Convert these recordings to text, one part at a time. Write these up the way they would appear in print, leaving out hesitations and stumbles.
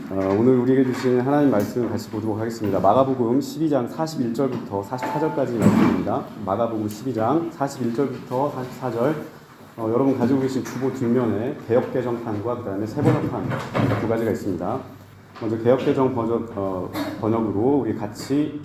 오늘 우리에게 주신 하나님 말씀을 같이 보도록 하겠습니다. 마가복음 12장 41절부터 44절까지 말씀입니다. 마가복음 12장 41절부터 44절. 여러분 가지고 계신 주보 뒷면에 개역개정판과 그 다음에 세번역판 두 가지가 있습니다. 먼저 개역개정 번역으로 우리 같이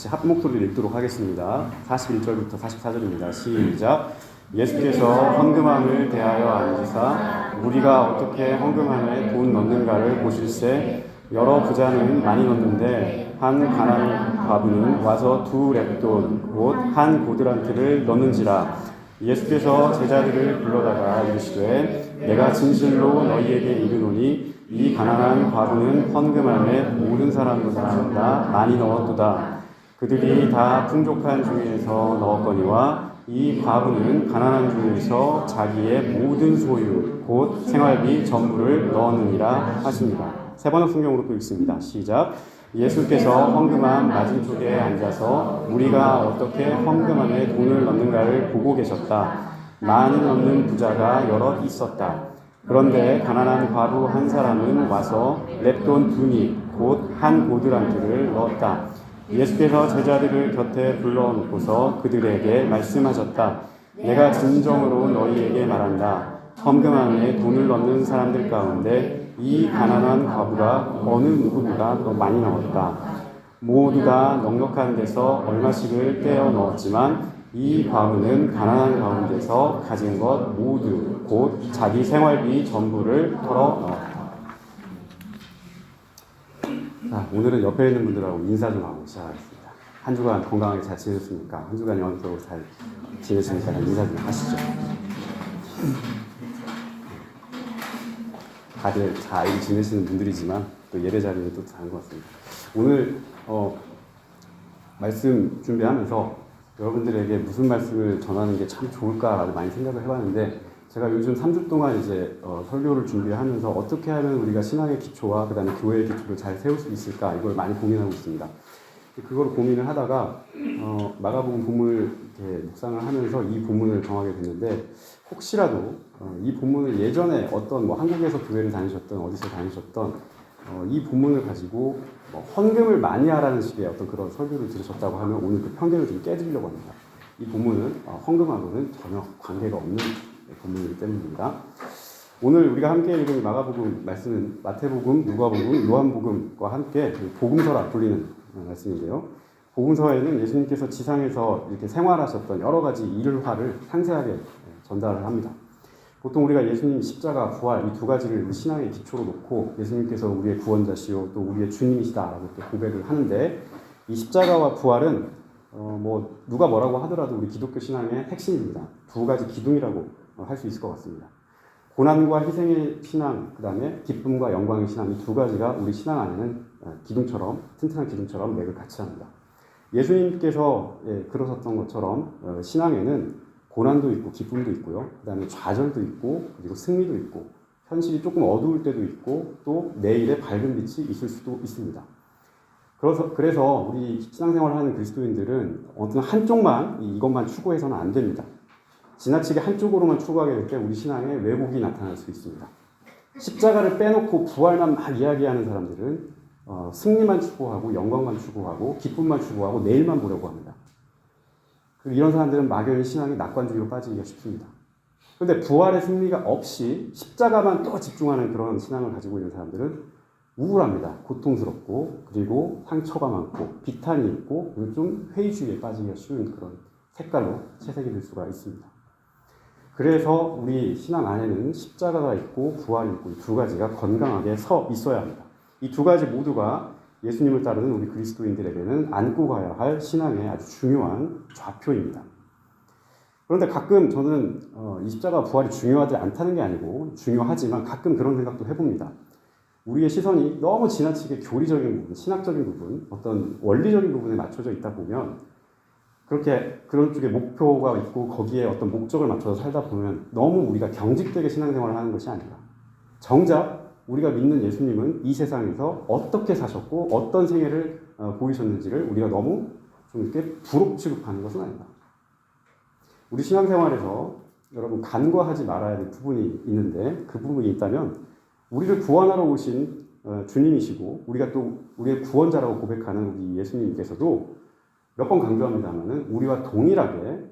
합목소리를 읽도록 하겠습니다. 41절부터 44절입니다. 시작. 예수께서 헌금함을 대하여 앉으사 우리가 어떻게 헌금함에 돈 넣는가를 보실세. 여러 부자는 많이 넣는데 한 가난한 과부는 와서 2렙돈 곧 한 고드란트를 넣는지라. 예수께서 제자들을 불러다가 이르시되 내가 진실로 너희에게 이르노니 이 가난한 과부는 헌금함에 모든 사람보다 많이 넣었도다. 그들이 다 풍족한 중에서 넣었거니와 이 과부는 가난한 중에서 자기의 모든 소유 곧 생활비 전부를 넣었느니라 하십니다. 세번역 성경으로 또 읽습니다. 시작. 예수께서 헌금함 맞은쪽에 앉아서 우리가 어떻게 헌금함에 돈을 넣는가를 보고 계셨다. 많이 넣는 부자가 여럿 있었다. 그런데 가난한 과부 한 사람은 와서 렙돈 2니 곧 한 고드란트를 넣었다. 예수께서 제자들을 곁에 불러놓고서 그들에게 말씀하셨다. 내가 진정으로 너희에게 말한다. 헌금함에 돈을 넣는 사람들 가운데 이 가난한 과부가 어느 누구보다 더 많이 넣었다. 모두 다 넉넉한 데서 얼마씩을 떼어 넣었지만 이 과부는 가난한 가운데서 가진 것 모두 곧 자기 생활비 전부를 털어 넣었다. 자, 오늘은 옆에 있는 분들하고 인사 좀 하고 시작하겠습니다. 한 주간 건강하게 잘 지내셨습니까? 한 주간 영적으로 잘 지내셨습니까? 인사 좀 하시죠. 다들 잘 지내시는 분들이지만 또 예배 자리는 또 다른 것 같습니다. 오늘 말씀 준비하면서 여러분들에게 무슨 말씀을 전하는 게 참 좋을까라고 많이 생각을 해봤는데, 제가 요즘 3주 동안 이제 설교를 준비하면서 어떻게 하면 우리가 신앙의 기초와 그 다음에 교회의 기초를 잘 세울 수 있을까, 이걸 많이 고민하고 있습니다. 그걸 고민을 하다가 마가복음 본문을 이렇게 묵상을 하면서 이 본문을 정하게 됐는데, 혹시라도 이 본문을 예전에 어떤 한국에서 교회를 다니셨던 어디서 다니셨던 이 본문을 가지고 헌금을 많이 하라는 식의 어떤 그런 설교를 들으셨다고 하면 오늘 그 편견을 좀 깨드리려고 합니다. 이 본문은 헌금하고는 전혀 관계가 없는 본문이기 때문입니다. 오늘 우리가 함께 읽은 마가복음 말씀은 마태복음, 누가복음, 요한복음과 함께 복음서라 불리는 말씀인데요. 복음서에는 예수님께서 지상에서 이렇게 생활하셨던 여러 가지 일화를 상세하게 전달을 합니다. 보통 우리가 예수님 십자가, 부활 이 두 가지를 우리 신앙의 기초로 놓고 예수님께서 우리의 구원자시요 또 우리의 주님이시다라고 또 고백을 하는데, 이 십자가와 부활은 누가 뭐라고 하더라도 우리 기독교 신앙의 핵심입니다. 두 가지 기둥이라고 할 수 있을 것 같습니다. 고난과 희생의 신앙, 그 다음에 기쁨과 영광의 신앙, 이 두 가지가 우리 신앙 안에는 기둥처럼, 튼튼한 기둥처럼 맥을 같이 합니다. 예수님께서 그러셨던 것처럼 신앙에는 고난도 있고 기쁨도 있고요. 그 다음에 좌절도 있고 그리고 승리도 있고 현실이 조금 어두울 때도 있고 또 내일의 밝은 빛이 있을 수도 있습니다. 그래서 우리 신앙생활을 하는 그리스도인들은 어떤 한쪽만 이것만 추구해서는 안 됩니다. 지나치게 한쪽으로만 추구하게 될 때 우리 신앙에 왜곡이 나타날 수 있습니다. 십자가를 빼놓고 부활만 막 이야기하는 사람들은 승리만 추구하고 영광만 추구하고 기쁨만 추구하고 내일만 보려고 합니다. 이런 사람들은 막연히 신앙이 낙관주의로 빠지기가 쉽습니다. 그런데 부활의 승리가 없이 십자가만 또 집중하는 그런 신앙을 가지고 있는 사람들은 우울합니다. 고통스럽고 그리고 상처가 많고 비탄이 있고 그리고 좀 회의주의에 빠지기가 쉬운 그런 색깔로 채색이 될 수가 있습니다. 그래서 우리 신앙 안에는 십자가가 있고 부활이 있고 이 두 가지가 건강하게 서 있어야 합니다. 이 두 가지 모두가 예수님을 따르는 우리 그리스도인들에게는 안고 가야 할 신앙의 아주 중요한 좌표입니다. 그런데 가끔 저는 이 십자가 부활이 중요하지 않다는 게 아니고 중요하지만 가끔 그런 생각도 해봅니다. 우리의 시선이 너무 지나치게 교리적인 부분, 신학적인 부분, 어떤 원리적인 부분에 맞춰져 있다 보면 그런 쪽에 목표가 있고 거기에 어떤 목적을 맞춰서 살다 보면 너무 우리가 경직되게 신앙생활을 하는 것이 아닌가. 정작 우리가 믿는 예수님은 이 세상에서 어떻게 사셨고 어떤 생애를 보이셨는지를 우리가 너무 좀 이렇게 부록 취급하는 것은 아닌가. 우리 신앙생활에서 여러분 간과하지 말아야 될 부분이 있는데, 그 부분이 있다면 우리를 구원하러 오신 주님이시고 우리가 또 우리의 구원자라고 고백하는 우리 예수님께서도 몇 번 강조합니다만은 우리와 동일하게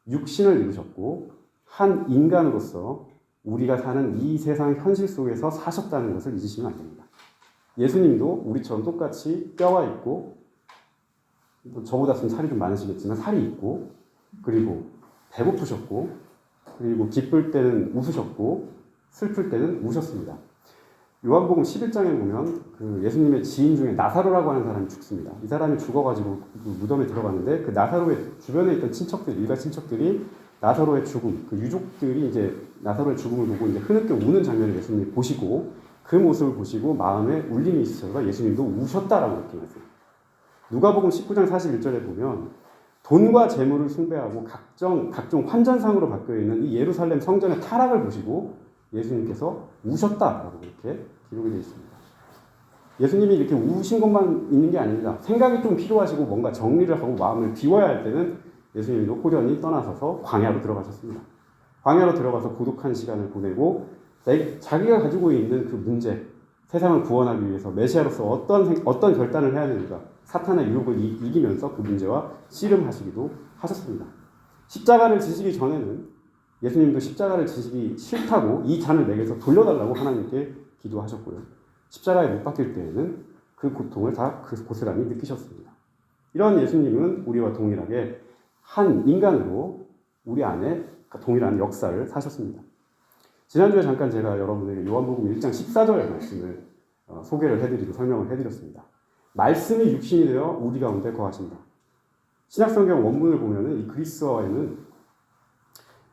육신을 입으셨고 한 인간으로서 우리가 사는 이 세상 현실 속에서 사셨다는 것을 잊으시면 안 됩니다. 예수님도 우리처럼 똑같이 뼈가 있고 저보다 좀 살이 좀 많으시겠지만 살이 있고 그리고 배고프셨고 그리고 기쁠 때는 웃으셨고 슬플 때는 우셨습니다. 요한복음 11장에 보면 그 예수님의 지인 중에 나사로라고 하는 사람이 죽습니다. 이 사람이 죽어가지고 그 무덤에 들어갔는데 그 나사로의 주변에 있던 친척들, 일가 친척들이 나사로의 죽음, 그 유족들이 이제 나사로의 죽음을 보고 이제 흐느껴 우는 장면을 예수님이 보시고 그 모습을 보시고 마음에 울림이 있으셔서 예수님도 우셨다라고 이렇게 말씀해요. 누가복음 19장 41절에 보면 돈과 재물을 숭배하고 각종 환전상으로 바뀌어 있는 이 예루살렘 성전의 타락을 보시고 예수님께서 우셨다라고 이렇게 기록이 되어 있습니다. 예수님이 이렇게 우신 것만 있는 게 아닙니다. 생각이 좀 필요하시고 뭔가 정리를 하고 마음을 비워야 할 때는 예수님도 호련히 떠나서서 광야로 들어가셨습니다. 광야로 들어가서 고독한 시간을 보내고 자기가 가지고 있는 그 문제, 세상을 구원하기 위해서 메시아로서 어떤 결단을 해야 되는가, 사탄의 유혹을 이기면서 그 문제와 씨름하시기도 하셨습니다. 십자가를 지시기 전에는 예수님도 십자가를 지시기 싫다고 이 잔을 내게서 돌려달라고 하나님께 기도하셨고요. 십자가에 못 박힐 때에는 그 고통을 다 그 고스란히 느끼셨습니다. 이런 예수님은 우리와 동일하게 한 인간으로 우리 안에 동일한 역사를 사셨습니다. 지난주에 잠깐 제가 여러분에게 요한복음 1장 14절 말씀을 소개를 해드리고 설명을 해드렸습니다. 말씀이 육신이 되어 우리 가운데 거하신다. 신약성경 원문을 보면은 이 그리스어에는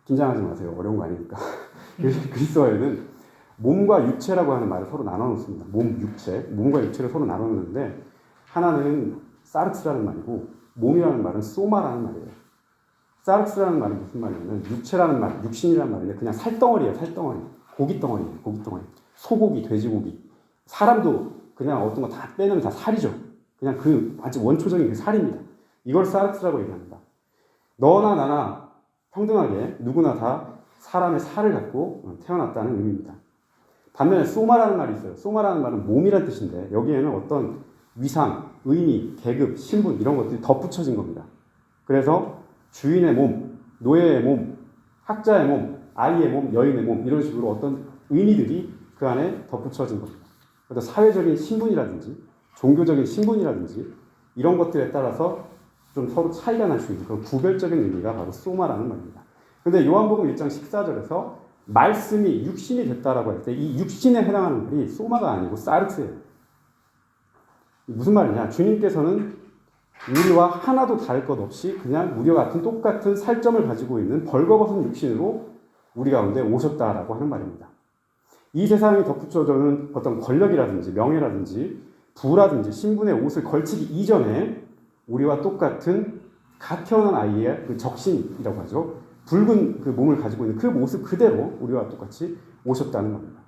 긴장하지 마세요. 어려운 거 아니니까. 그리스어에는 몸과 육체라고 하는 말을 서로 나눠 놓습니다. 몸, 육체. 몸과 육체를 서로 나눠 놓는데 하나는 사르크스라는 말이고 몸이라는 말은 소마라는 말이에요. 사르크스라는 말이 무슨 말이냐면 육체라는 말, 육신이라는 말인데 그냥 살덩어리예요. 살덩어리. 고깃덩어리예요. 고깃덩어리. 소고기, 돼지고기. 사람도 그냥 어떤 거 다 빼면 다 살이죠. 그냥 그 아주 원초적인 그 살입니다. 이걸 사르크스라고 얘기합니다. 너나 나나 평등하게 누구나 다 사람의 살을 갖고 태어났다는 의미입니다. 반면에 소마라는 말이 있어요. 소마라는 말은 몸이란 뜻인데 여기에는 어떤 위상, 의미, 계급, 신분 이런 것들이 덧붙여진 겁니다. 그래서 주인의 몸, 노예의 몸, 학자의 몸, 아이의 몸, 여인의 몸 이런 식으로 어떤 의미들이 그 안에 덧붙여진 겁니다. 그래서 사회적인 신분이라든지 종교적인 신분이라든지 이런 것들에 따라서 좀 서로 차이가 날 수 있는 그런 구별적인 의미가 바로 소마라는 말입니다. 근데 요한복음 1장 14절에서 말씀이 육신이 됐다라고 할 때 이 육신에 해당하는 말이 소마가 아니고 사르크스예요. 무슨 말이냐? 주님께서는 우리와 하나도 다를 것 없이 그냥 우리와 같은 똑같은 살점을 가지고 있는 벌거벗은 육신으로 우리 가운데 오셨다라고 하는 말입니다. 이 세상에 덧붙여져는 어떤 권력이라든지 명예라든지 부라든지 신분의 옷을 걸치기 이전에 우리와 똑같은 갓 태어난 아이의 그 적신이라고 하죠. 붉은 그 몸을 가지고 있는 그 모습 그대로 우리와 똑같이 오셨다는 겁니다.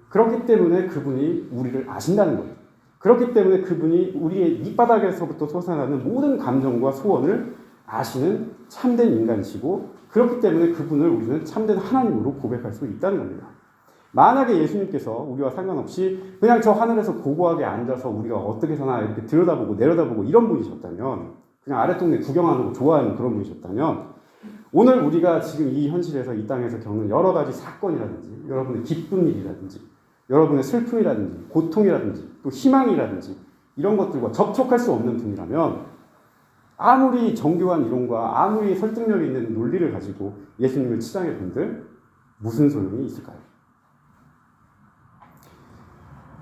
그렇기 때문에 그분이 우리를 아신다는 겁니다. 그렇기 때문에 그분이 우리의 밑바닥에서부터 솟아나는 모든 감정과 소원을 아시는 참된 인간이시고 그렇기 때문에 그분을 우리는 참된 하나님으로 고백할 수 있다는 겁니다. 만약에 예수님께서 우리와 상관없이 그냥 저 하늘에서 고고하게 앉아서 우리가 어떻게 사나 이렇게 들여다보고 내려다보고 이런 분이셨다면 그냥 아랫동네 구경하는 거 좋아하는 그런 분이셨다면 오늘 우리가 지금 이 현실에서 이 땅에서 겪는 여러 가지 사건이라든지 여러분의 기쁜 일이라든지 여러분의 슬픔이라든지 고통이라든지 또 희망이라든지 이런 것들과 접촉할 수 없는 분이라면 아무리 정교한 이론과 아무리 설득력 있는 논리를 가지고 예수님을 치장해 본들 무슨 소용이 있을까요?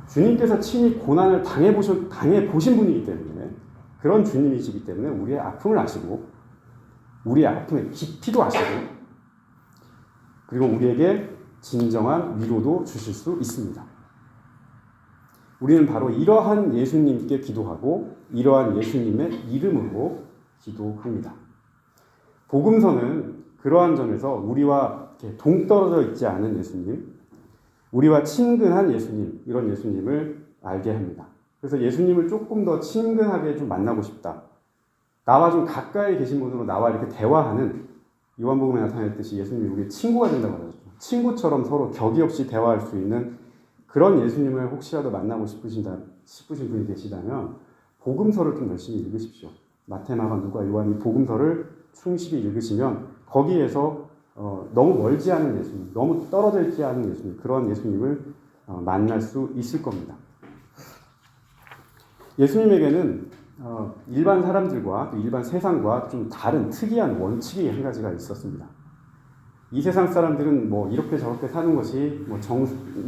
주님께서 친히 고난을 당해보신 분이기 때문에 그런 주님이시기 때문에 우리의 아픔을 아시고 우리의 아픔의 깊이도 아시고 그리고 우리에게 진정한 위로도 주실 수 있습니다. 우리는 바로 이러한 예수님께 기도하고 이러한 예수님의 이름으로 기도합니다. 복음서는 그러한 점에서 우리와 동떨어져 있지 않은 예수님, 우리와 친근한 예수님, 이런 예수님을 알게 합니다. 그래서 예수님을 조금 더 친근하게 좀 만나고 싶다. 나와 좀 가까이 계신 분으로 나와 이렇게 대화하는 요한복음에 나타냈듯이 예수님이 우리의 친구가 된다고 하죠. 친구처럼 서로 격이 없이 대화할 수 있는 그런 예수님을 혹시라도 만나고 싶으신 분이 계시다면 복음서를 좀 열심히 읽으십시오. 마태, 마가, 누가, 요한이 복음서를 충실히 읽으시면 거기에서 너무 멀지 않은 예수님, 너무 떨어져 있지 않은 예수님, 그런 예수님을 만날 수 있을 겁니다. 예수님에게는 일반 사람들과 또 일반 세상과 좀 다른 특이한 원칙이 한 가지가 있었습니다. 이 세상 사람들은 뭐 이렇게 저렇게 사는 것이 뭐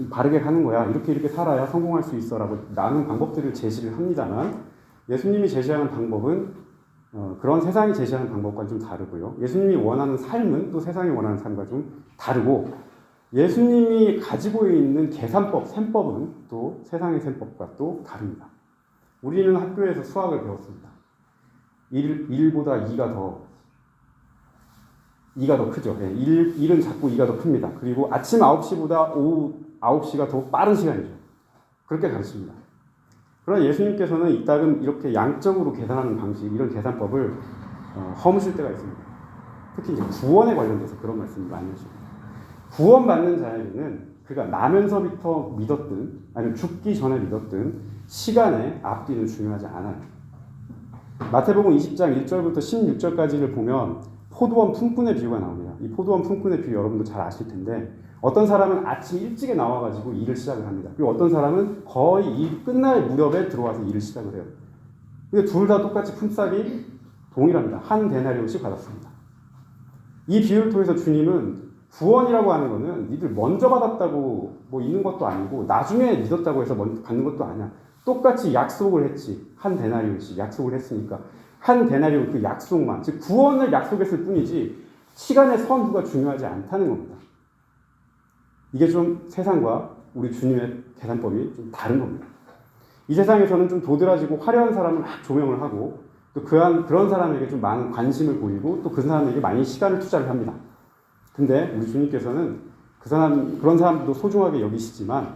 바르게 가는 거야, 이렇게 살아야 성공할 수 있어라고 많은 방법들을 제시를 합니다만, 예수님이 제시하는 방법은 그런 세상이 제시하는 방법과 좀 다르고요. 예수님이 원하는 삶은 또 세상이 원하는 삶과 좀 다르고, 예수님이 가지고 있는 계산법, 셈법은 또 세상의 셈법과 또 다릅니다. 우리는 학교에서 수학을 배웠습니다. 1보다 2가 더 크죠. 1은 자꾸 2가 더 큽니다. 그리고 아침 9시보다 오후 9시가 더 빠른 시간이죠. 그렇게 가르칩니다. 그러나 예수님께서는 이따금 이렇게 양적으로 계산하는 방식, 이런 계산법을 허무실 때가 있습니다. 특히 이제 구원에 관련돼서 그런 말씀을 많이 하십니다. 구원받는 자에게는 그가 나면서부터 믿었든 아니면 죽기 전에 믿었든 시간의 앞뒤는 중요하지 않아요. 마태복음 20장 1절부터 16절까지를 보면 포도원 품꾼의 비유가 나옵니다. 이 포도원 품꾼의 비유 여러분도 잘 아실 텐데, 어떤 사람은 아침 일찍에 나와가지고 일을 시작을 합니다. 그리고 어떤 사람은 거의 일 끝날 무렵에 들어와서 일을 시작을 해요. 근데 둘 다 똑같이 품삯이 동일합니다. 한 데나리온씩 받았습니다. 이 비유를 통해서 주님은 구원이라고 하는 거는 니들 먼저 받았다고 뭐 있는 것도 아니고 나중에 믿었다고 해서 먼저 받는 것도 아니야. 똑같이 약속을 했지. 한 데나리온씩 약속을 했으니까 한 데나리온 그 약속만, 즉 구원을 약속했을 뿐이지 시간의 선두가 중요하지 않다는 겁니다. 이게 좀 세상과 우리 주님의 계산법이 좀 다른 겁니다. 이 세상에서는 좀 도드라지고 화려한 사람을 막 조명을 하고 또 그런 사람에게 좀 많은 관심을 보이고 또 그 사람에게 많이 시간을 투자를 합니다. 근데 우리 주님께서는 그런 사람들도 소중하게 여기시지만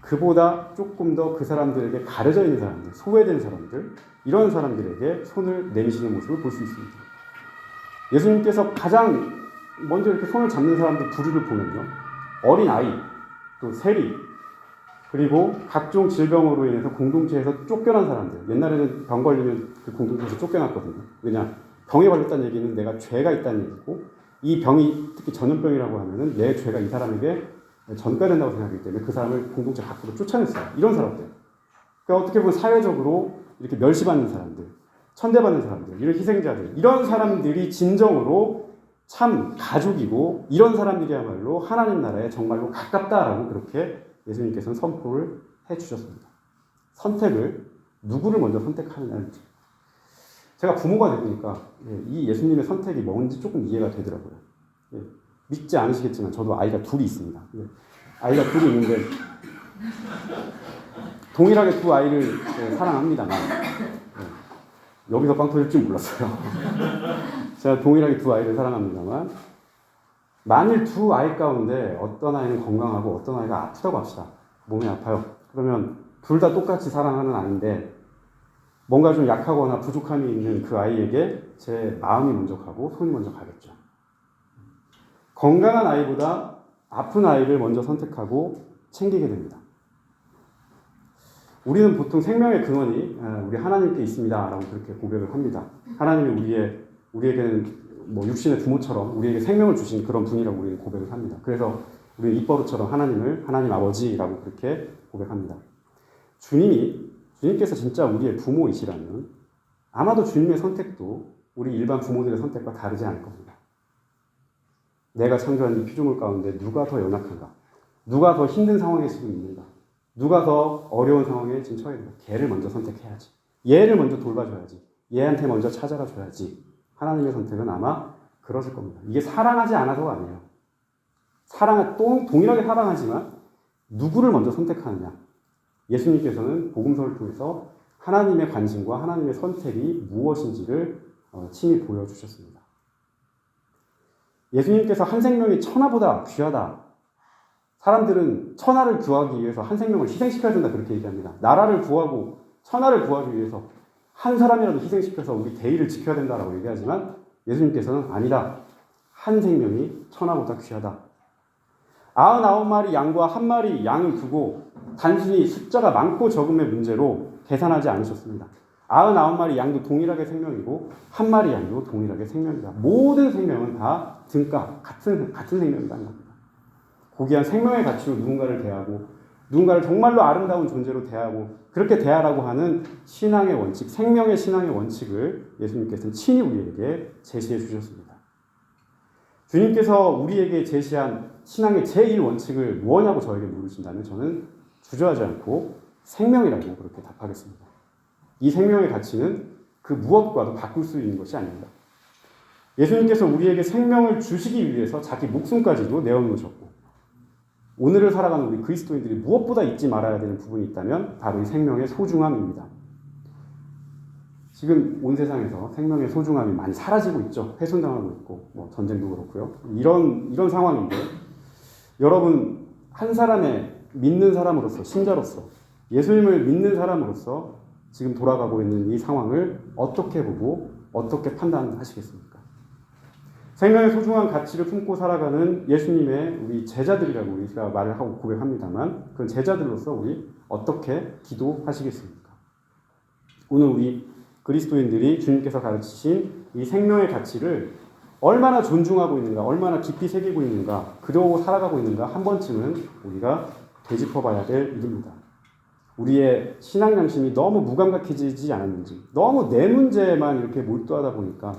그보다 조금 더 그 사람들에게 가려져 있는 사람들, 소외된 사람들, 이런 사람들에게 손을 내미시는 모습을 볼 수 있습니다. 예수님께서 가장 먼저 이렇게 손을 잡는 사람들 부류를 보면요. 어린 아이, 또 세리, 그리고 각종 질병으로 인해서 공동체에서 쫓겨난 사람들. 옛날에는 병 걸리면 그 공동체에서 쫓겨났거든요. 왜냐? 병에 걸렸다는 얘기는 내가 죄가 있다는 얘기고, 이 병이 특히 전염병이라고 하면은 내 죄가 이 사람에게 전가된다고 생각하기 때문에 그 사람을 공동체 밖으로 쫓아냈어요. 이런 사람들. 그러니까 어떻게 보면 사회적으로 이렇게 멸시받는 사람들, 천대받는 사람들, 이런 희생자들, 이런 사람들이 진정으로 참 가족이고, 이런 사람들이야말로 하나님 나라에 정말로 가깝다라고 그렇게 예수님께서는 선포를 해주셨습니다. 선택을 누구를 먼저 선택하느냐는, 제가 부모가 되보니까 이 예수님의 선택이 뭔지 조금 이해가 되더라고요. 믿지 않으시겠지만 저도 아이가 둘이 있습니다. 아이가 둘이 있는데 동일하게 두 아이를 사랑합니다만 여기서 빵 터질 줄 몰랐어요. 제가 동일하게 두 아이를 사랑합니다만, 만일 두 아이 가운데 어떤 아이는 건강하고 어떤 아이가 아프다고 합시다. 몸이 아파요. 그러면 둘 다 똑같이 사랑하는 아이인데 뭔가 좀 약하거나 부족함이 있는 그 아이에게 제 마음이 먼저 가고 손이 먼저 가겠죠. 건강한 아이보다 아픈 아이를 먼저 선택하고 챙기게 됩니다. 우리는 보통 생명의 근원이 우리 하나님께 있습니다 라고 그렇게 고백을 합니다. 하나님이 우리에게는 뭐 육신의 부모처럼 우리에게 생명을 주신 그런 분이라고 우리는 고백을 합니다. 그래서 우리는 입버릇처럼 하나님 아버지라고 그렇게 고백합니다. 주님께서 진짜 우리의 부모이시라면 아마도 주님의 선택도 우리 일반 부모들의 선택과 다르지 않을 겁니다. 내가 창조한 이 피조물 가운데 누가 더 연약한가? 누가 더 힘든 상황에 지금 있는가? 누가 더 어려운 상황에 지금 처해 있는가? 걔를 먼저 선택해야지. 얘를 먼저 돌봐줘야지. 얘한테 먼저 찾아가 줘야지. 하나님의 선택은 아마 그러실 겁니다. 이게 사랑하지 않아서가 아니에요. 동일하게 사랑하지만 누구를 먼저 선택하느냐. 예수님께서는 복음서를 통해서 하나님의 관심과 하나님의 선택이 무엇인지를 친히 보여주셨습니다. 예수님께서 한 생명이 천하보다 귀하다. 사람들은 천하를 구하기 위해서 한 생명을 희생시켜야 된다 그렇게 얘기합니다. 나라를 구하고 천하를 구하기 위해서 한 사람이라도 희생시켜서 우리 대의를 지켜야 된다라고 얘기하지만 예수님께서는 아니다. 한 생명이 천하보다 귀하다. 99마리 양과 1마리 양을 두고 단순히 숫자가 많고 적음의 문제로 계산하지 않으셨습니다. 99마리 양도 동일하게 생명이고 1마리 양도 동일하게 생명이다. 모든 생명은 다 등가, 같은 생명이라는 겁니다. 고귀한 생명의 가치로 누군가를 대하고 누군가를 정말로 아름다운 존재로 대하고 그렇게 대하라고 하는 신앙의 원칙, 생명의 신앙의 원칙을 예수님께서는 친히 우리에게 제시해 주셨습니다. 주님께서 우리에게 제시한 신앙의 제1원칙을 무엇냐고 저에게 물으신다면 저는 주저하지 않고 생명이라고 그렇게 답하겠습니다. 이 생명의 가치는 그 무엇과도 바꿀 수 있는 것이 아닙니다. 예수님께서 우리에게 생명을 주시기 위해서 자기 목숨까지도 내어놓으셨고 오늘을 살아가는 우리 그리스도인들이 무엇보다 잊지 말아야 되는 부분이 있다면 바로 이 생명의 소중함입니다. 지금 온 세상에서 생명의 소중함이 많이 사라지고 있죠. 훼손당하고 있고 전쟁도 그렇고요. 이런 상황인데 여러분 한 사람의 믿는 사람으로서 신자로서 예수님을 믿는 사람으로서 지금 돌아가고 있는 이 상황을 어떻게 보고 어떻게 판단하시겠습니까? 생명의 소중한 가치를 품고 살아가는 예수님의 우리 제자들이라고 우리가 말을 하고 고백합니다만 그 제자들로서 우리 어떻게 기도하시겠습니까? 오늘 우리 그리스도인들이 주님께서 가르치신 이 생명의 가치를 얼마나 존중하고 있는가, 얼마나 깊이 새기고 있는가, 그러고 살아가고 있는가 한 번쯤은 우리가 되짚어봐야 될 일입니다. 우리의 신앙 양심이 너무 무감각해지지 않았는지, 너무 내 문제에만 이렇게 몰두하다 보니까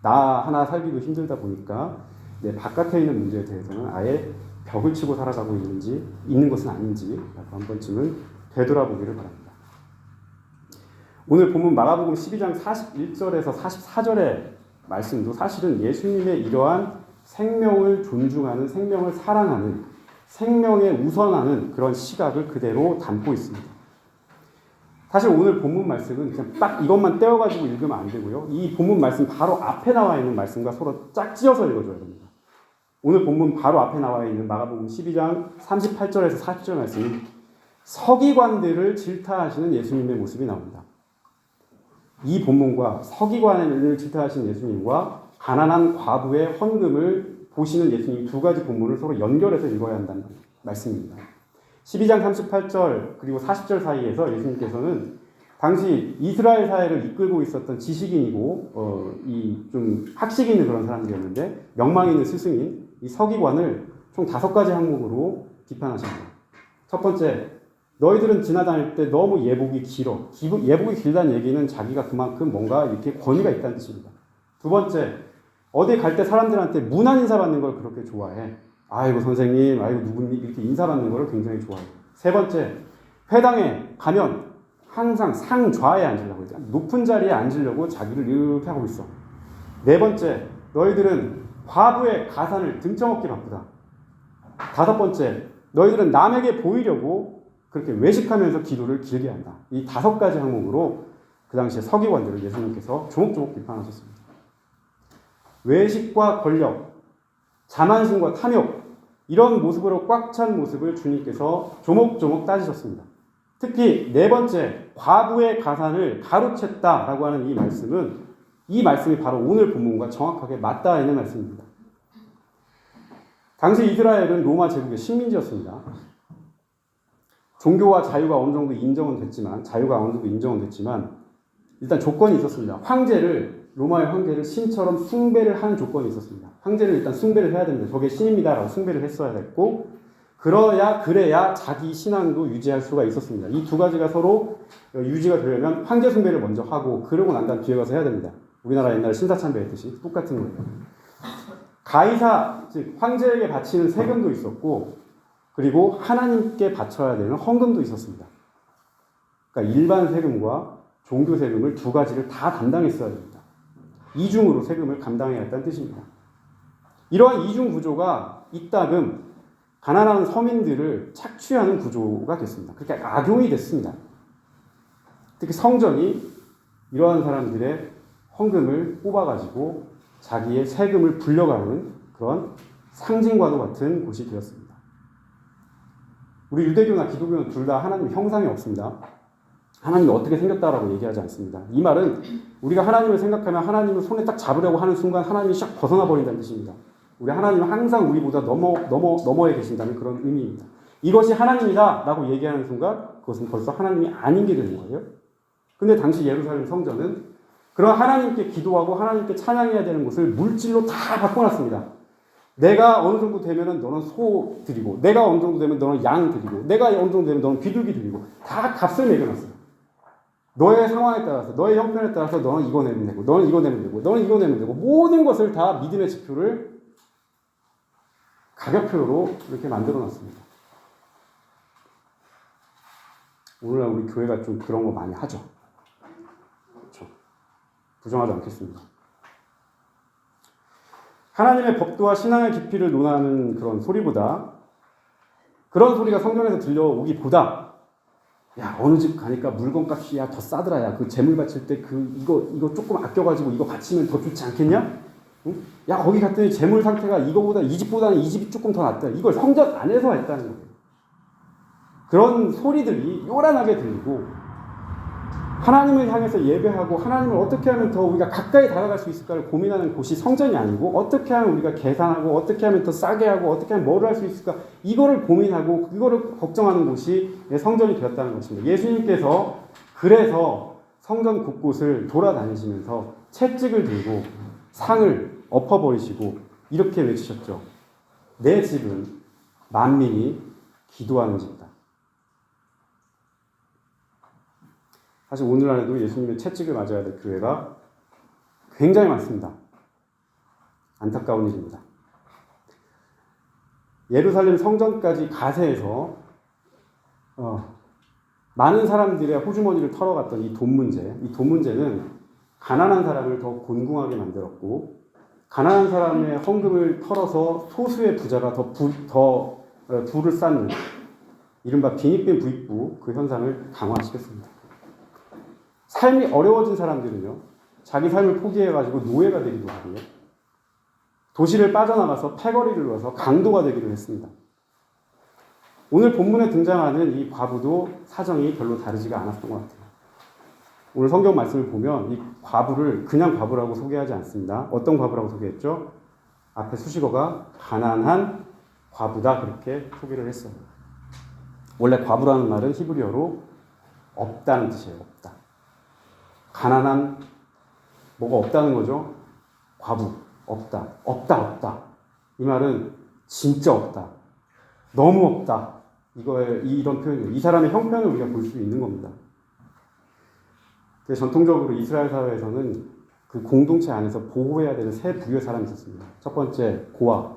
나 하나 살기도 힘들다 보니까 내 바깥에 있는 문제에 대해서는 아예 벽을 치고 살아가고 있는 것은 아닌지 한 번쯤은 되돌아보기를 바랍니다. 오늘 본문 마가복음 12장 41절에서 44절의 말씀도 사실은 예수님의 이러한 생명을 존중하는, 생명을 사랑하는, 생명에 우선하는 그런 시각을 그대로 담고 있습니다. 사실 오늘 본문 말씀은 그냥 딱 이것만 떼어가지고 읽으면 안 되고요. 이 본문 말씀 바로 앞에 나와 있는 말씀과 서로 짝지어서 읽어줘야 됩니다. 오늘 본문 바로 앞에 나와 있는 마가복음 12장 38절에서 40절 말씀은 서기관들을 질타하시는 예수님의 모습이 나옵니다. 이 본문과 서기관을 질타하시는 예수님과 가난한 과부의 헌금을 보시는 예수님 두 가지 본문을 서로 연결해서 읽어야 한다는 말씀입니다. 12장 38절 그리고 40절 사이에서 예수님께서는 당시 이스라엘 사회를 이끌고 있었던 지식인이고 이 좀 학식 있는 그런 사람들이었는데 명망 있는 스승인 이 서기관을 총 5가지 항목으로 비판하십니다. 첫 번째, 너희들은 지나다닐 때 너무 예복이 길어. 예복이 길다는 얘기는 자기가 그만큼 뭔가 이렇게 권위가 있다는 뜻입니다. 두 번째, 어디 갈 때 사람들한테 문안 인사 받는 걸 그렇게 좋아해. 아이고 선생님, 아이고 누구니 이렇게 인사받는 거를 굉장히 좋아해요. 세 번째, 회당에 가면 항상 상좌에 앉으려고 해요. 높은 자리에 앉으려고 자기를 이렇게 하고 있어. 네 번째, 너희들은 과부의 가산을 등쳐먹기 바쁘다. 다섯 번째, 너희들은 남에게 보이려고 그렇게 외식하면서 기도를 길게 한다. 이 5가지 항목으로 그 당시에 서기관들을 예수님께서 조목조목 비판하셨습니다. 외식과 권력, 자만심과 탐욕, 이런 모습으로 꽉 찬 모습을 주님께서 조목조목 따지셨습니다. 특히 네 번째, 과부의 가산을 가로챘다라고 하는 이 말씀이 바로 오늘 본문과 정확하게 맞닿아 있는 말씀입니다. 당시 이스라엘은 로마 제국의 식민지였습니다. 종교와 자유가 어느 정도 인정은 됐지만 일단 조건이 있었습니다. 로마의 황제를 신처럼 숭배를 하는 조건이 있었습니다. 황제를 일단 숭배를 해야 됩니다. 저게 신입니다라고 숭배를 했어야 됐고 그래야 자기 신앙도 유지할 수가 있었습니다. 이 두 가지가 서로 유지가 되려면 황제 숭배를 먼저 하고 그러고 난 다음 뒤에 가서 해야 됩니다. 우리나라 옛날에 신사참배 했듯이 똑같은 거예요. 가이사, 즉 황제에게 바치는 세금도 있었고 그리고 하나님께 바쳐야 되는 헌금도 있었습니다. 그러니까 일반 세금과 종교 세금을 두 가지를 다 담당했어야 됩니다. 이중으로 세금을 감당해야 했다는 뜻입니다. 이러한 이중 구조가 이따금 가난한 서민들을 착취하는 구조가 됐습니다. 그렇게 악용이 됐습니다. 특히 성전이 이러한 사람들의 헌금을 뽑아가지고 자기의 세금을 불려가는 그런 상징과도 같은 곳이 되었습니다. 우리 유대교나 기독교는 둘 다 하나님 형상이 없습니다. 하나님이 어떻게 생겼다라고 얘기하지 않습니다. 이 말은 우리가 하나님을 생각하면 하나님을 손에 딱 잡으려고 하는 순간 하나님이 샥 벗어나 버린다는 뜻입니다. 우리 하나님은 항상 우리보다 너머에 계신다는 그런 의미입니다. 이것이 하나님이다 라고 얘기하는 순간 그것은 벌써 하나님이 아닌 게 되는 거예요. 근데 당시 예루살렘 성전은 그런 하나님께 기도하고 하나님께 찬양해야 되는 것을 물질로 다 바꿔놨습니다. 내가 어느 정도 되면은 너는 소 드리고, 내가 어느 정도 되면 너는 양 드리고, 내가 어느 정도 되면 너는 비둘기 드리고, 다 값을 매겨놨어요. 너의 상황에 따라서, 너의 형편에 따라서 너는 이거 내면 되고, 너는 이거 내면 되고, 너는 이거 내면 되고, 모든 것을 다 믿음의 지표를 가격표로 이렇게 만들어 놨습니다. 오늘날 우리 교회가 좀 그런 거 많이 하죠. 그렇죠. 부정하지 않겠습니다. 하나님의 법도와 신앙의 깊이를 논하는 그런 소리보다, 그런 소리가 성경에서 들려오기보다, 야, 어느 집 가니까 물건값이 야, 더 싸더라. 야, 그 재물 바칠 때 이거 조금 아껴가지고 이거 바치면 더 좋지 않겠냐? 응? 야, 거기 갔더니 재물 상태가 이거보다, 이 집보다는 이 집이 조금 더 낫다. 이걸 성전 안에서 했다는 거예요. 그런 소리들이 요란하게 들리고, 하나님을 향해서 예배하고 하나님을 어떻게 하면 더 우리가 가까이 다가갈 수 있을까를 고민하는 곳이 성전이 아니고, 어떻게 하면 우리가 계산하고, 어떻게 하면 더 싸게 하고, 어떻게 하면 뭐를 할 수 있을까, 이거를 고민하고 이거를 걱정하는 곳이 성전이 되었다는 것입니다. 예수님께서 그래서 성전 곳곳을 돌아다니시면서 채찍을 들고 상을 엎어버리시고 이렇게 외치셨죠. 내 집은 만민이 기도하는 집이다. 사실 오늘날에도 예수님의 채찍을 맞아야 될 교회가 굉장히 많습니다. 안타까운 일입니다. 예루살렘 성전까지 가세해서 많은 사람들의 호주머니를 털어갔던 이 돈 문제는 가난한 사람을 더 곤궁하게 만들었고, 가난한 사람의 헌금을 털어서 소수의 부자가 더 부를 쌓는 이른바 빈익빈 부익부, 그 현상을 강화시켰습니다. 삶이 어려워진 사람들은요, 자기 삶을 포기해가지고 노예가 되기도 하고요, 도시를 빠져나가서 패거리를 넣어서 강도가 되기도 했습니다. 오늘 본문에 등장하는 이 과부도 사정이 별로 다르지가 않았던 것 같아요. 오늘 성경 말씀을 보면 이 과부를 그냥 과부라고 소개하지 않습니다. 어떤 과부라고 소개했죠? 앞에 수식어가 가난한 과부다, 그렇게 소개를 했어요. 원래 과부라는 말은 히브리어로 없다는 뜻이에요. 없다. 가난한, 뭐가 없다는 거죠? 과부, 없다. 없다. 이 말은 진짜 없다. 너무 없다. 이런 표현이에요. 이 사람의 형편을 우리가 볼 수 있는 겁니다. 전통적으로 이스라엘 사회에서는 그 공동체 안에서 보호해야 되는 세 부류의 사람이 있었습니다. 첫 번째, 고아.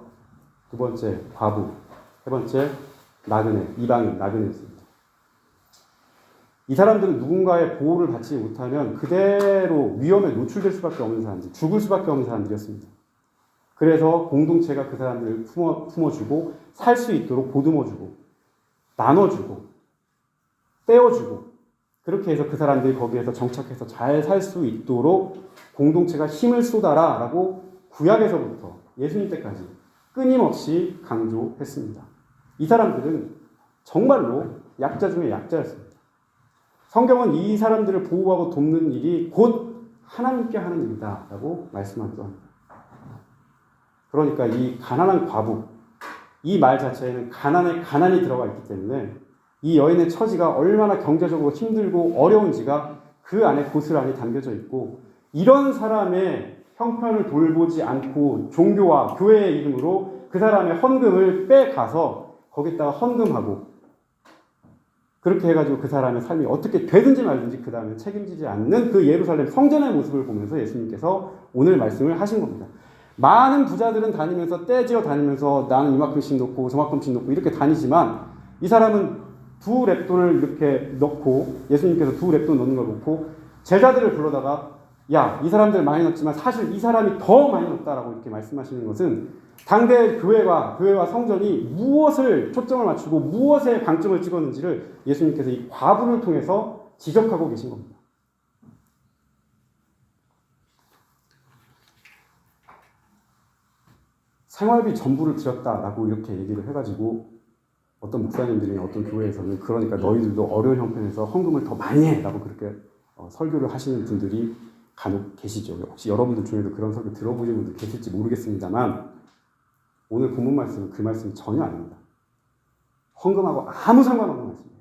두 번째, 과부. 세 번째, 나그네, 이방인, 나그네였습니다. 이 사람들은 누군가의 보호를 받지 못하면 그대로 위험에 노출될 수밖에 없는 사람들, 죽을 수밖에 없는 사람들이었습니다. 그래서 공동체가 그 사람들을 품어주고 살 수 있도록 보듬어주고 나눠주고 떼어주고, 그렇게 해서 그 사람들이 거기에서 정착해서 잘 살 수 있도록 공동체가 힘을 쏟아라 라고 구약에서부터 예수님 때까지 끊임없이 강조했습니다. 이 사람들은 정말로 약자 중에 약자였습니다. 성경은 이 사람들을 보호하고 돕는 일이 곧 하나님께 하는 일이다 라고 말씀하기도 합니다. 그러니까 이 가난한 과부, 이 말 자체에는 가난이 들어가 있기 때문에 이 여인의 처지가 얼마나 경제적으로 힘들고 어려운지가 그 안에 고스란히 담겨져 있고, 이런 사람의 형편을 돌보지 않고 종교와 교회의 이름으로 그 사람의 헌금을 빼가서 거기다가 헌금하고, 그렇게 해가지고 그 사람의 삶이 어떻게 되든지 말든지 그 다음에 책임지지 않는 그 예루살렘 성전의 모습을 보면서 예수님께서 오늘 말씀을 하신 겁니다. 많은 부자들은 다니면서 떼지어 다니면서 나는 이만큼씩 놓고 저만큼씩 놓고 이렇게 다니지만, 이 사람은 두 렙돈을 이렇게 넣고, 예수님께서 두 렙돈 넣는 걸 놓고 제자들을 불러다가 야, 이 사람들 많이 넣었지만 사실 이 사람이 더 많이 넣었다라고 이렇게 말씀하시는 것은 당대 교회와 성전이 무엇을 초점을 맞추고 무엇에 방점을 찍었는지를 예수님께서 이 과부를 통해서 지적하고 계신 겁니다. 생활비 전부를 드렸다라고 이렇게 얘기를 해가지고 어떤 목사님들이나 어떤 교회에서는 그러니까 너희들도 어려운 형편에서 헌금을 더 많이 해라고 그렇게 설교를 하시는 분들이 간혹 계시죠. 혹시 여러분들 중에도 그런 설교 들어보신 분들 계실지 모르겠습니다만, 오늘 본문 말씀은 그 말씀이 전혀 아닙니다. 헌금하고 아무 상관없는 말씀이에요.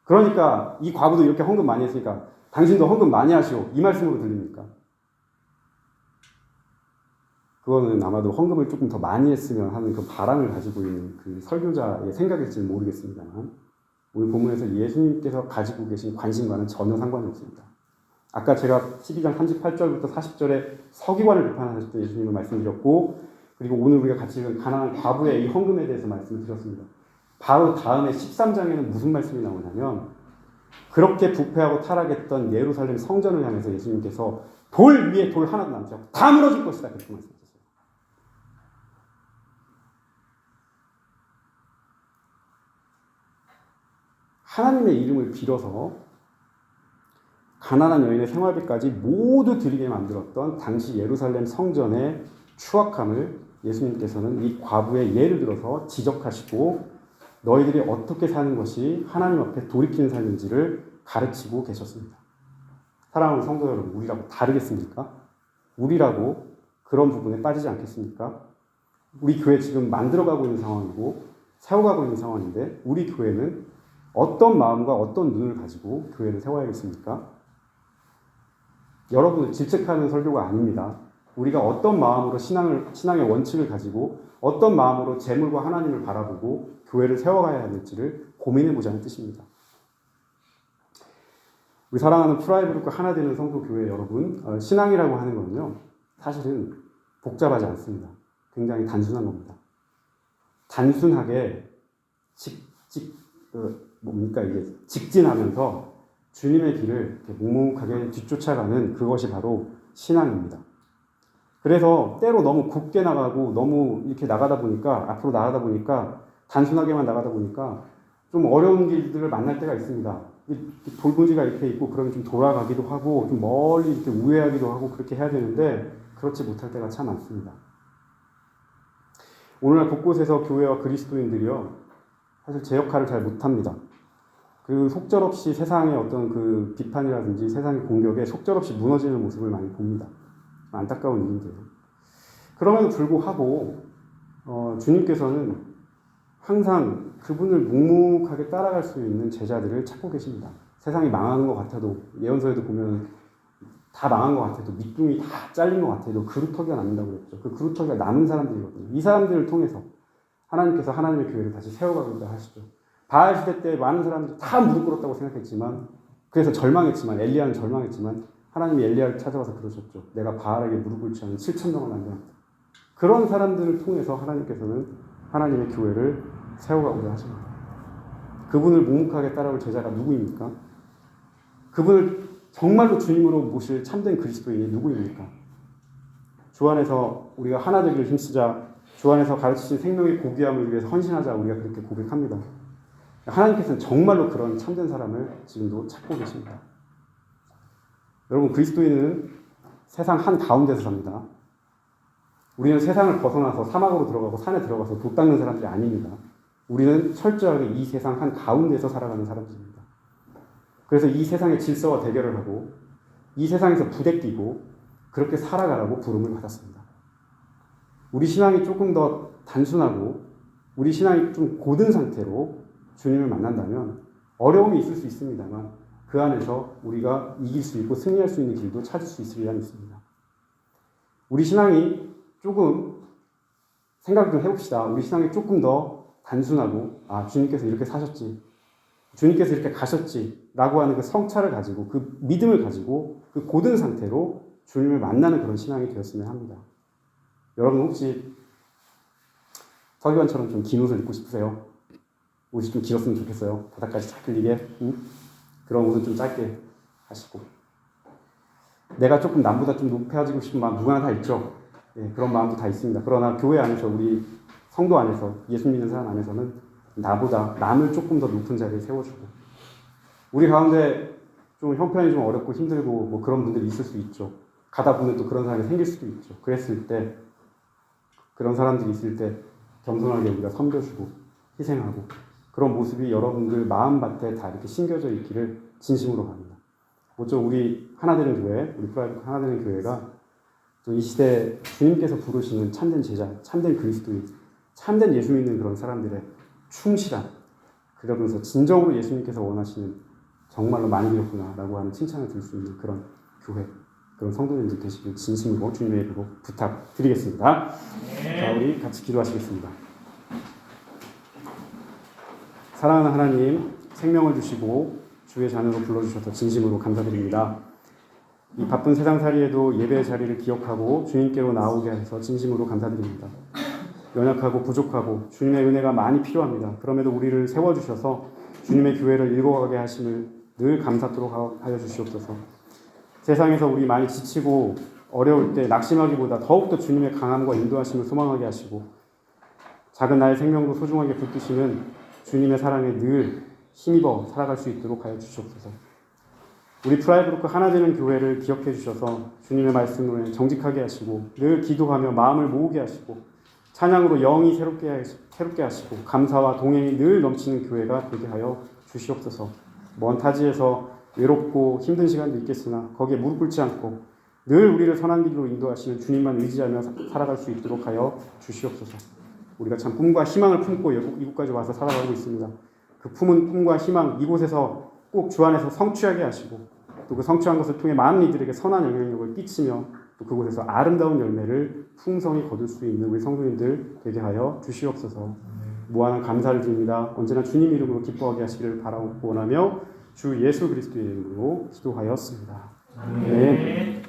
그러니까 이 과부도 이렇게 헌금 많이 했으니까 당신도 헌금 많이 하시오. 이 말씀으로 들립니까? 그거는 아마도 헌금을 조금 더 많이 했으면 하는 그 바람을 가지고 있는 그 설교자의 생각일지는 모르겠습니다만 오늘 본문에서 예수님께서 가지고 계신 관심과는 전혀 상관이 없습니다. 아까 제가 12장 38절부터 40절에 서기관을 비판하실 때 예수님을 말씀드렸고 그리고 오늘 우리가 같이 읽은 가난한 과부의 이 헌금에 대해서 말씀을 드렸습니다. 바로 다음에 13장에는 무슨 말씀이 나오냐면 그렇게 부패하고 타락했던 예루살렘 성전을 향해서 예수님께서 돌 위에 돌 하나도 남지 않고 다 무너질 것이다 그렇게 말씀하셨어요. 하나님의 이름을 빌어서 가난한 여인의 생활비까지 모두 드리게 만들었던 당시 예루살렘 성전의 추악함을 예수님께서는 이 과부의 예를 들어서 지적하시고 너희들이 어떻게 사는 것이 하나님 앞에 돌이키는 삶인지를 가르치고 계셨습니다. 사랑하는 성도 여러분, 우리라고 다르겠습니까? 우리라고 그런 부분에 빠지지 않겠습니까? 우리 교회 지금 만들어가고 있는 상황이고 세워가고 있는 상황인데 우리 교회는 어떤 마음과 어떤 눈을 가지고 교회를 세워야겠습니까? 여러분을 질책하는 설교가 아닙니다. 우리가 어떤 마음으로 신앙의 원칙을 가지고 어떤 마음으로 재물과 하나님을 바라보고 교회를 세워가야 될지를 고민해보자는 뜻입니다. 우리 사랑하는 프라이브룩과 하나 되는 성도 교회 여러분, 신앙이라고 하는 거는요, 사실은 복잡하지 않습니다. 굉장히 단순한 겁니다. 단순하게 직진하면서 주님의 길을 이렇게 묵묵하게 뒤쫓아가는 그것이 바로 신앙입니다. 그래서 때로 너무 굽게 나가고 너무 이렇게 나가다 보니까 앞으로 나가다 보니까 단순하게만 나가다 보니까 좀 어려운 길들을 만날 때가 있습니다. 돌부지가 이렇게 있고 그러면 좀 돌아가기도 하고 좀 멀리 이렇게 우회하기도 하고 그렇게 해야 되는데 그렇지 못할 때가 참 많습니다. 오늘날 곳곳에서 교회와 그리스도인들이요 사실 제 역할을 잘 못합니다. 그 속절없이 세상의 어떤 그 비판이라든지 세상의 공격에 속절없이 무너지는 모습을 많이 봅니다. 안타까운 일인데요. 그럼에도 불구하고 주님께서는 항상 그분을 묵묵하게 따라갈 수 있는 제자들을 찾고 계십니다. 세상이 망하는 것 같아도 예언서에도 보면 다 망한 것 같아도 밑둥이 다 잘린 것 같아도 그루터기가 남는다고 그랬죠. 그 그루터기가 남은 사람들이거든요. 이 사람들을 통해서 하나님께서 하나님의 교회를 다시 세워가고자 하시죠. 바알 시대 때 많은 사람들이 다 무릎 꿇었다고 생각했지만 그래서 절망했지만 엘리야는 절망했지만 하나님이 엘리야를 찾아와서 그러셨죠. 내가 바알에게 무릎 꿇지 않은 7,000명을 남겨놨다. 그런 사람들을 통해서 하나님께서는 하나님의 교회를 세워가고자 하십니다. 그분을 묵묵하게 따라올 제자가 누구입니까? 그분을 정말로 주님으로 모실 참된 그리스도인이 누구입니까? 주 안에서 우리가 하나 되기를 힘쓰자. 주 안에서 가르치신 생명의 고귀함을 위해서 헌신하자. 우리가 그렇게 고백합니다. 하나님께서는 정말로 그런 참된 사람을 지금도 찾고 계십니다. 여러분, 그리스도인은 세상 한가운데서 삽니다. 우리는 세상을 벗어나서 사막으로 들어가고 산에 들어가서 돛 닦는 사람들이 아닙니다. 우리는 철저하게 이 세상 한가운데서 살아가는 사람들입니다. 그래서 이 세상의 질서와 대결을 하고 이 세상에서 부대끼고 그렇게 살아가라고 부름을 받았습니다. 우리 신앙이 조금 더 단순하고 우리 신앙이 좀 고든 상태로 주님을 만난다면 어려움이 있을 수 있습니다만 그 안에서 우리가 이길 수 있고 승리할 수 있는 길도 찾을 수 있으리라 믿습니다. 우리 신앙이 조금 생각 좀 해봅시다. 우리 신앙이 조금 더 단순하고 주님께서 이렇게 사셨지, 주님께서 이렇게 가셨지 라고 하는 그 성찰을 가지고 그 믿음을 가지고 그 고든 상태로 주님을 만나는 그런 신앙이 되었으면 합니다. 여러분 혹시 서기관처럼 좀 긴 옷을 입고 싶으세요? 옷이 좀 길었으면 좋겠어요. 바닥까지 쫙 끌리게. 그런 옷은 좀 짧게 하시고. 내가 조금 남보다 좀 높아지고 싶은 마음 누구나 다 있죠. 예, 그런 마음도 다 있습니다. 그러나 교회 안에서 우리 성도 안에서 예수 믿는 사람 안에서는 나보다 남을 조금 더 높은 자리에 세워주고 우리 가운데 좀 형편이 좀 어렵고 힘들고 뭐 그런 분들이 있을 수 있죠. 가다 보면 또 그런 사람이 생길 수도 있죠. 그랬을 때 그런 사람들이 있을 때 겸손하게 우리가 섬겨주고 희생하고 그런 모습이 여러분들 마음밭에 다 이렇게 심겨져 있기를 진심으로 바랍니다. 모쪼 우리 하나되는 교회, 우리 프라이브 하나되는 교회가 이 시대 주님께서 부르시는 참된 제자, 참된 그리스도인, 참된 예수 믿는 그런 사람들의 충실한, 그러면서 진정으로 예수님께서 원하시는 정말로 많이 되었구나라고 하는 칭찬을 들 수 있는 그런 교회, 그런 성도님들 되시길 진심으로 주님의 이름으로 부탁드리겠습니다. 자, 우리 같이 기도하시겠습니다. 사랑하는 하나님, 생명을 주시고 주의 자녀로 불러주셔서 진심으로 감사드립니다. 이 바쁜 세상살이에도 예배의 자리를 기억하고 주님께로 나오게 해서 진심으로 감사드립니다. 연약하고 부족하고 주님의 은혜가 많이 필요합니다. 그럼에도 우리를 세워주셔서 주님의 교회를 일궈가게 하심을 늘 감사토록 하여 주시옵소서. 세상에서 우리 많이 지치고 어려울 때 낙심하기보다 더욱더 주님의 강함과 인도하심을 소망하게 하시고 작은 나의 생명도 소중하게 붙드시는 주님의 사랑에 늘 힘입어 살아갈 수 있도록 하여 주시옵소서. 우리 프라이브루크 하나 되는 교회를 기억해 주셔서 주님의 말씀을 정직하게 하시고 늘 기도하며 마음을 모으게 하시고 찬양으로 영이 새롭게 하시고 감사와 동행이 늘 넘치는 교회가 되게 하여 주시옵소서. 먼 타지에서 외롭고 힘든 시간도 있겠으나 거기에 무릎 꿇지 않고 늘 우리를 선한 길로 인도하시는 주님만 의지하며 살아갈 수 있도록 하여 주시옵소서. 우리가 참 꿈과 희망을 품고 이곳까지 와서 살아가고 있습니다. 그 품은 꿈과 희망, 이곳에서 꼭 주 안에서 성취하게 하시고 또 그 성취한 것을 통해 많은 이들에게 선한 영향력을 끼치며 또 그곳에서 아름다운 열매를 풍성히 거둘 수 있는 우리 성도님들 되게 하여 주시옵소서. 무한한 감사를 드립니다. 언제나 주님 이름으로 기뻐하게 하시기를 바라고 원하며 주 예수 그리스도의 이름으로 기도하였습니다. 아멘.